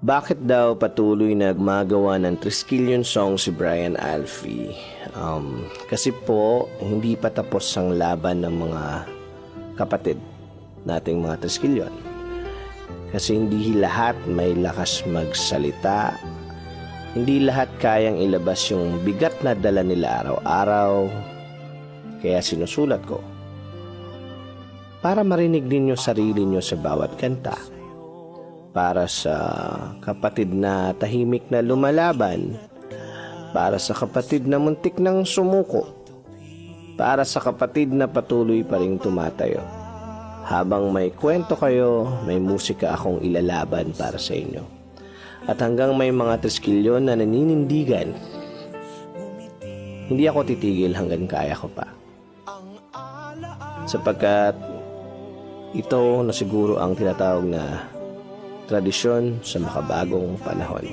Bakit daw patuloy na gumagawa ng Triskelion song si Brian Alfie? Kasi po, hindi pa tapos ang laban ng mga kapatid nating mga Triskelion. Kasi hindi lahat may lakas magsalita. Hindi lahat kayang ilabas yung bigat na dala nila araw-araw. Kaya sinusulat ko. Para marinig ninyo sarili nyo sa bawat kanta. Para sa kapatid na tahimik na lumalaban, para sa kapatid na muntik ng sumuko, para sa kapatid na patuloy pa ring tumatayo. Habang may kwento kayo, may musika akong ilalaban para sa inyo. At hanggang may mga Triskelion na naninindigan, hindi ako titigil hanggang kaya ko pa. Sapagkat ito na siguro ang tinatawag na tradisyon sa makabagong panahon.